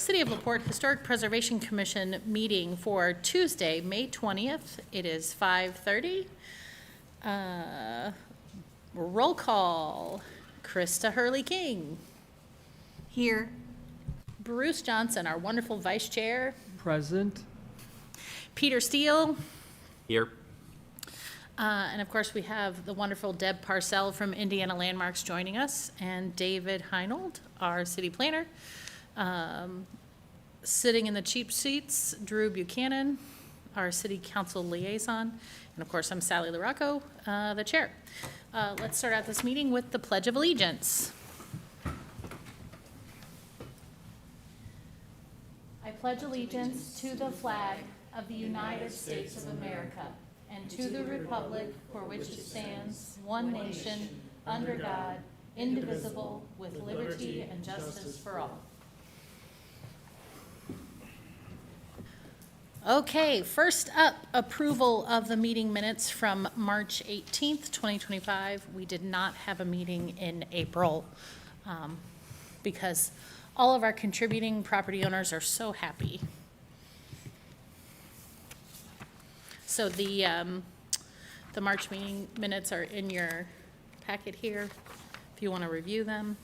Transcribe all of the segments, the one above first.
City of LaPorte Historic Preservation Commission meeting for Tuesday, May 20th. It is 5:30. Roll call. Krista Hurley-King. Here. Bruce Johnson, our wonderful vice chair. Present. Peter Steele. Here. And of course, we have the wonderful Deb Parcell from Indiana Landmarks joining us, and David Heinold, our city planner. Sitting in the cheap seats, Drew Buchanan, our city council liaison. And of course, I'm Sally LaRocco, the chair. Let's start out this meeting with the Pledge of Allegiance. I pledge allegiance to the flag of the United States of America and to the republic for which it stands, one nation, under God, indivisible, with liberty and justice for all. Okay, first up, approval of the meeting minutes from March 18th, 2025. We did not have a meeting in April because all of our contributing property owners are so happy. So the March meeting minutes are in your packet here, if you want to review them.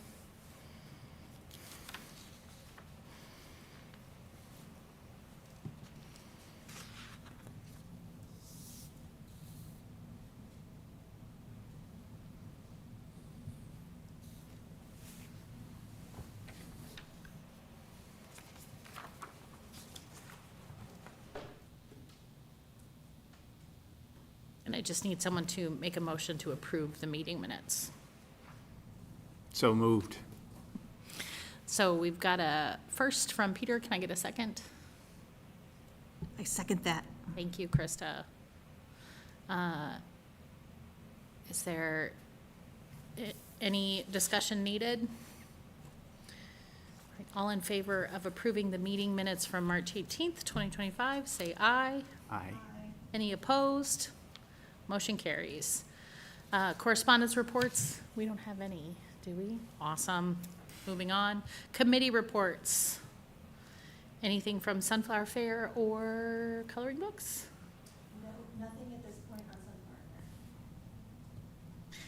And I just need someone to make a motion to approve the meeting minutes. So moved. So we've got a first from Peter. Can I get a second? I second that. Thank you, Krista. Is there any discussion needed? All in favor of approving the meeting minutes from March 18th, 2025, say aye. Aye. Any opposed? Motion carries. Correspondence reports, we don't have any, do we? Awesome. Moving on. Committee reports. Anything from Sunflower Fair or coloring books? No, nothing at this point on Sunflower Fair.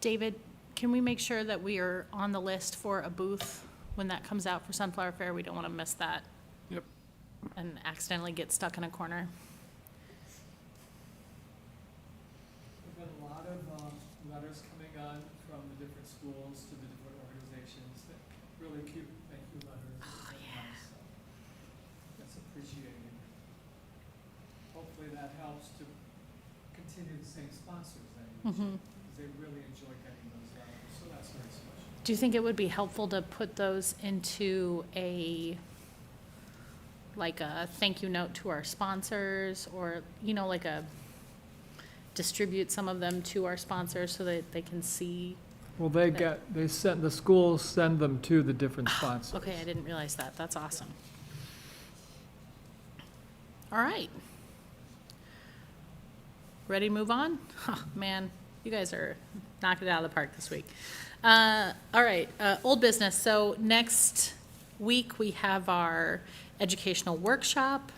David, can we make sure that we are on the list for a booth when that comes out for Sunflower Fair? We don't want to miss that Yep. and accidentally get stuck in a corner. We've got a lot of letters coming on from the different schools to the different organizations. That really cute thank you letters. Oh, yeah. So that's appreciated. Hopefully that helps to continue the same sponsors that you mentioned, because they really enjoy getting those letters. So that's very special. Do you think it would be helpful to put those into like a thank you note to our sponsors, or, like distribute some of them to our sponsors so that they can see? Well, the schools send them to the different sponsors. Okay, I didn't realize that. That's awesome. All right. Ready to move on? Oh, man, you guys are knocking it out of the park this week. All right, old business. So next week we have our educational workshop.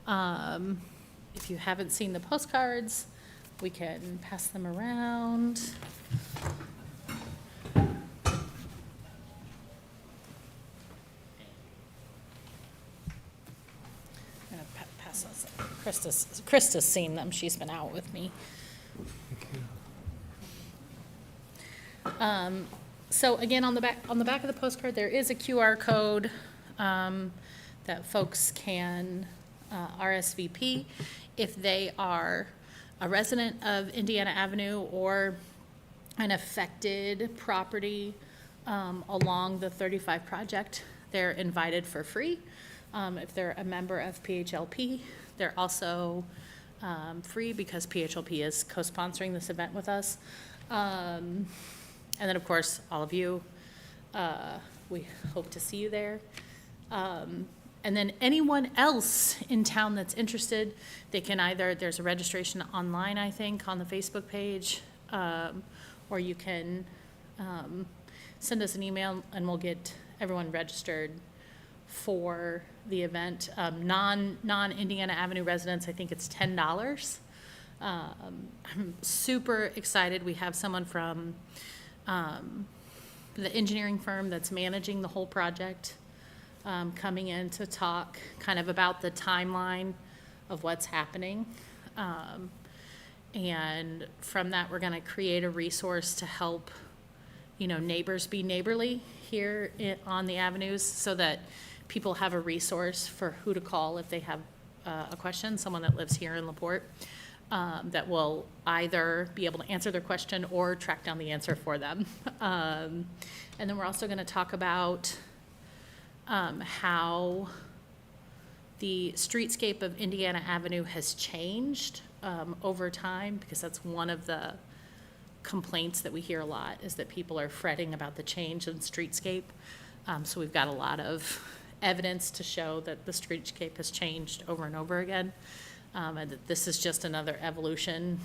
If you haven't seen the postcards, we can pass them around. I'm gonna pass those. Krista's seen them. She's been out with me. So again, on the back of the postcard, there is a QR code that folks can RSVP if they are a resident of Indiana Avenue or an affected property along the 35 project. They're invited for free. If they're a member of PHLP, they're also free because PHLP is co-sponsoring this event with us. And then, of course, all of you, we hope to see you there. And then anyone else in town that's interested, they can either, there's a registration online, I think, on the Facebook page, or you can send us an email and we'll get everyone registered for the event. Non-Indiana Avenue residents, I think it's $10. I'm super excited. We have someone from the engineering firm that's managing the whole project coming in to talk kind of about the timeline of what's happening. And from that, we're going to create a resource to help, neighbors be neighborly here on the avenues, so that people have a resource for who to call if they have a question, someone that lives here in LaPorte, that will either be able to answer their question or track down the answer for them. And then we're also going to talk about how the streetscape of Indiana Avenue has changed over time, because that's one of the complaints that we hear a lot, is that people are fretting about the change in streetscape. So we've got a lot of evidence to show that the streetscape has changed over and over again, and that this is just another evolution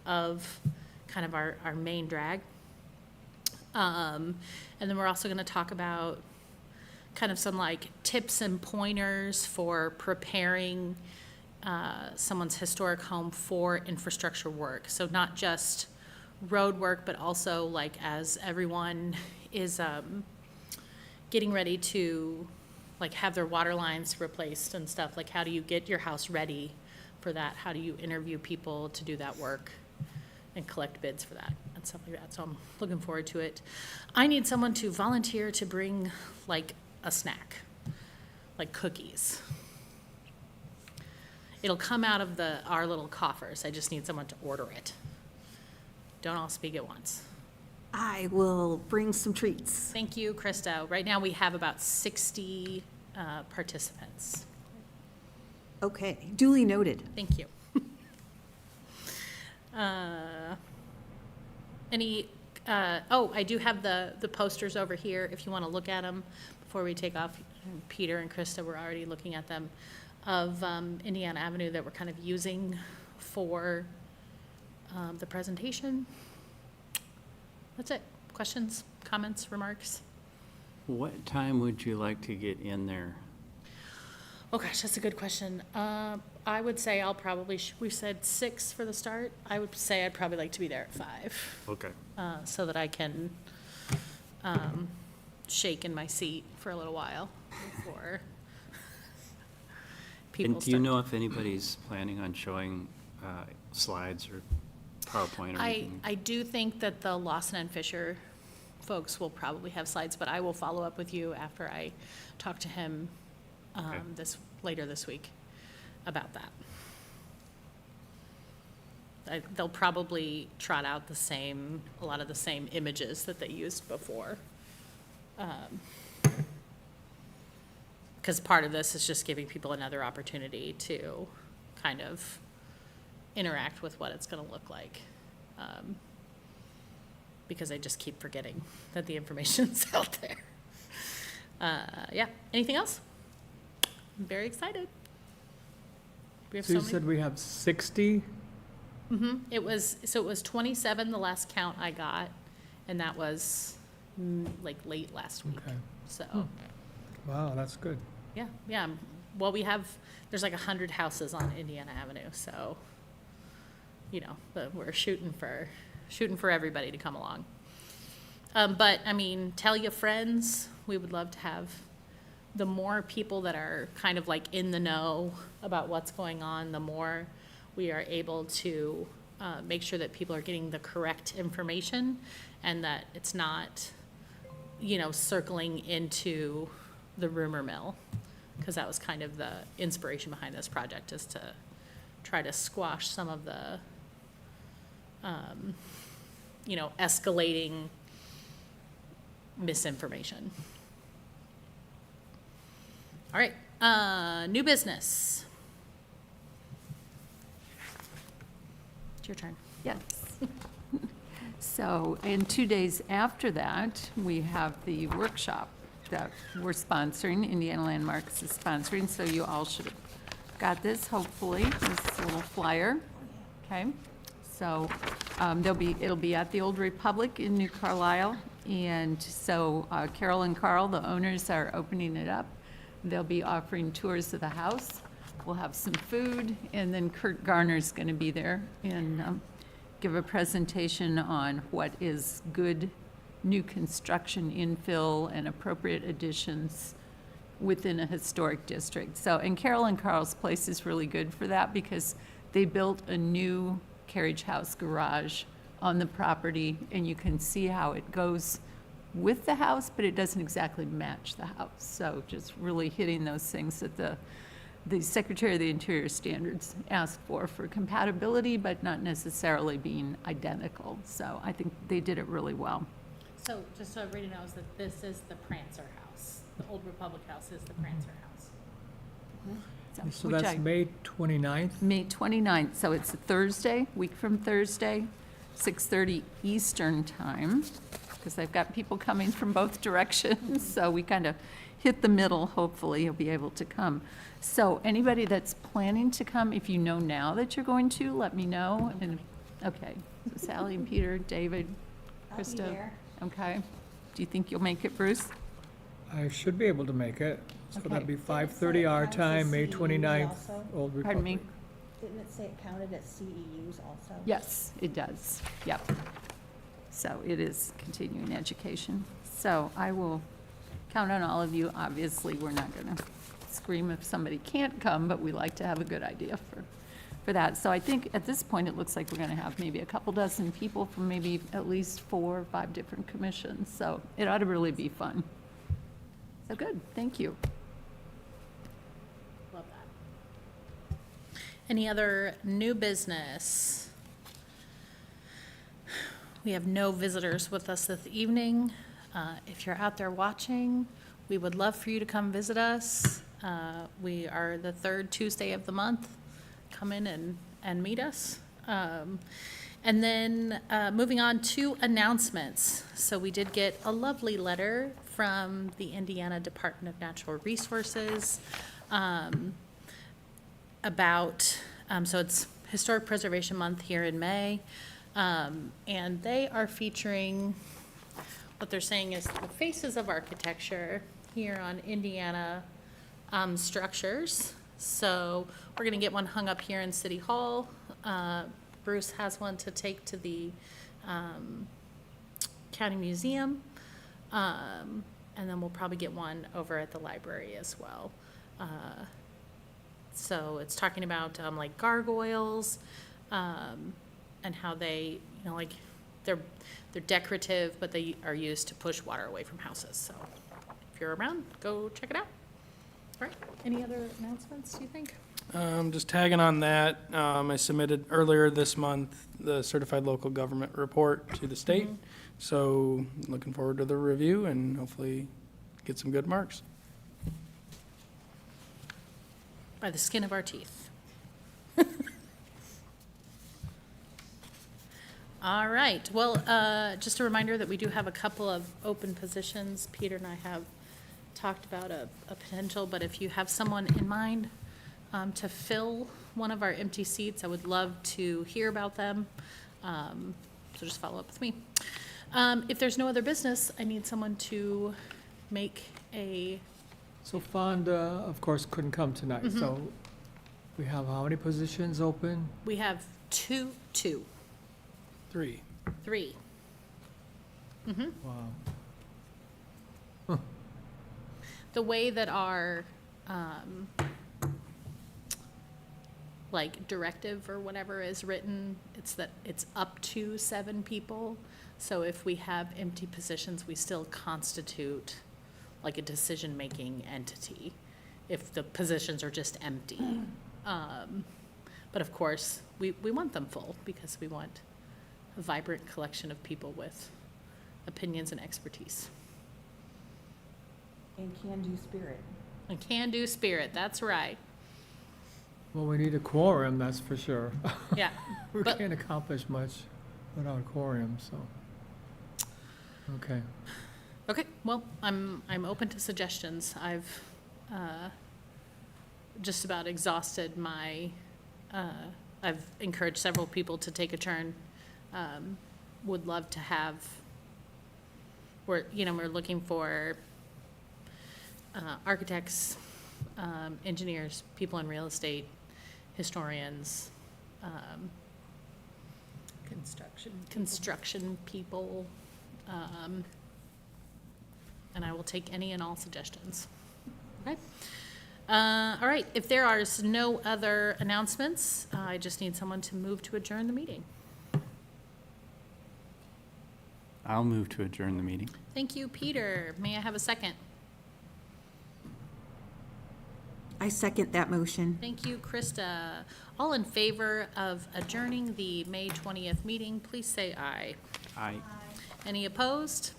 of kind of our main drag. And then we're also going to talk about kind of some like tips and pointers for preparing someone's historic home for infrastructure work. So not just road work, but also like as everyone is getting ready to like have their water lines replaced and stuff, like how do you get your house ready for that? How do you interview people to do that work and collect bids for that and stuff like that? So I'm looking forward to it. I need someone to volunteer to bring like a snack, like cookies. It'll come out of our little coffers. I just need someone to order it. Don't all speak at once. I will bring some treats. Thank you, Krista. Right now we have about 60 participants. Okay, duly noted. Thank you. I do have the posters over here if you want to look at them before we take off. Peter and Krista were already looking at them, of Indiana Avenue that we're kind of using for the presentation. That's it. Questions, comments, remarks? What time would you like to get in there? Oh gosh, that's a good question. I would say we said 6 for the start. I would say I'd probably like to be there at 5. Okay. So that I can shake in my seat for a little while before people And do you start. know if anybody's planning on showing slides or PowerPoint or anything? I do think that the Lawson and Fisher folks will probably have slides, but I will follow up with you after I talk to him Okay. later this week about that. They'll probably trot out a lot of the same images that they used before. Because part of this is just giving people another opportunity to kind of interact with what it's going to look like. Because I just keep forgetting that the information's out there. Yeah, anything else? I'm very excited. We have So you many. said we have 60? It was 27 the last count I got, and that was like late last week. Okay. So, Wow, that's good. yeah. Well, there's like 100 houses on Indiana Avenue, so, but we're shooting for everybody to come along. But I mean, tell your friends. We would love to have the more people that are kind of like in the know about what's going on, the more we are able to make sure that people are getting the correct information, and that it's not, circling into the rumor mill, because that was kind of the inspiration behind this project, is to try to squash some of the, escalating misinformation. All right, new business. It's your turn. Yes. So, and 2 days after that, we have the workshop that we're sponsoring, Indiana Landmarks is sponsoring, so you all should have got this, hopefully, this little flyer, okay? So, it'll be at the Old Republic in New Carlisle, and so Carol and Carl, the owners, are opening it up. They'll be offering tours of the house. We'll have some food, and then Kurt Garner's going to be there and give a presentation on what is good new construction infill and appropriate additions within a historic district. So, and Carol and Carl's Place is really good for that because they built a new carriage house garage on the property, and you can see how it goes with the house, but it doesn't exactly match the house. So just really hitting those things that the Secretary of the Interior Standards asked for compatibility, but not necessarily being identical. So I think they did it really well. So just so everybody knows that this is the Prancer House. The Old Republic House is the Prancer House. So which that's May 29th? May 29th, so it's a Thursday, week from Thursday, 6:30 Eastern Time, because I've got people coming from both directions, so we kind of hit the middle, hopefully you'll be able to come. So anybody that's planning to come, if you know now that you're going to, let me know. And okay, so Sally and Peter, David, I'll be Krista. there. Okay. Do you think you'll make it, Bruce? I should be able to make it. So Okay. that'd be Didn't it 5:30 say it our counts as time, May CEUs 29th, also? Old Republic. Pardon me? Didn't it say it counted as CEUs also? Yes, it does. Yep. So it is continuing education. So I will count on all of you. Obviously, we're not going to scream if somebody can't come, but we like to have a good idea for that. So I think at this point, it looks like we're going to have maybe a couple dozen people from maybe at least 4 or 5 different commissions. So it ought to really be fun. So good, thank you. Love that. Any other new business? We have no visitors with us this evening. If you're out there watching, we would love for you to come visit us. We are the 3rd Tuesday of the month. Come in and meet us. And then moving on to announcements. So we did get a lovely letter from the Indiana Department of Natural Resources about, so it's Historic Preservation Month here in May. And they are featuring, what they're saying is the faces of architecture here on Indiana structures. So we're gonna get one hung up here in City Hall. Bruce has one to take to the County Museum. And then we'll probably get one over at the library as well. So it's talking about like gargoyles and how they, you know, like they're decorative, but they are used to push water away from houses. So if you're around, go check it out. All right, any other announcements, do you think? Just tagging on that, I submitted earlier this month the certified local government report to the state. So looking forward to the review and hopefully get some good marks. By the skin of our teeth. All right, well, just a reminder that we do have a couple of open positions. Peter and I have talked about a potential, but if you have someone in mind to fill one of our empty seats, I would love to hear about them. So just follow up with me. If there's no other business, I need someone to make a, So Fonda, of course, couldn't come tonight, so we have how many positions open? we have two, 3. 3. Wow. The way that our, like directive or whatever is written, it's that it's up to 7 people. So if we have empty positions, we still constitute like a decision-making entity if the positions are just empty. But of course, we want them full because we want a vibrant collection of people with opinions and expertise. And can-do spirit. A can-do spirit, that's right. Well, we need a quorum, that's for sure. Yeah. We But- can't accomplish much without a quorum, so. Okay. Okay, well, I'm open to suggestions. I've just about exhausted my, I've encouraged several people to take a turn. Would love to have, we're looking for architects, engineers, people in real estate, historians, construction people, and I will take any and all suggestions. Okay? All right, if there are no other announcements, I just need someone to move to adjourn the meeting. I'll move to adjourn the meeting. Thank you, Peter. May I have a second? I second that motion. Thank you, Krista. All in favor of adjourning the May 20th meeting, please say aye. Aye. Any opposed?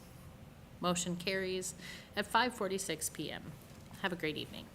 Motion carries at 5:46 PM. Have a great evening.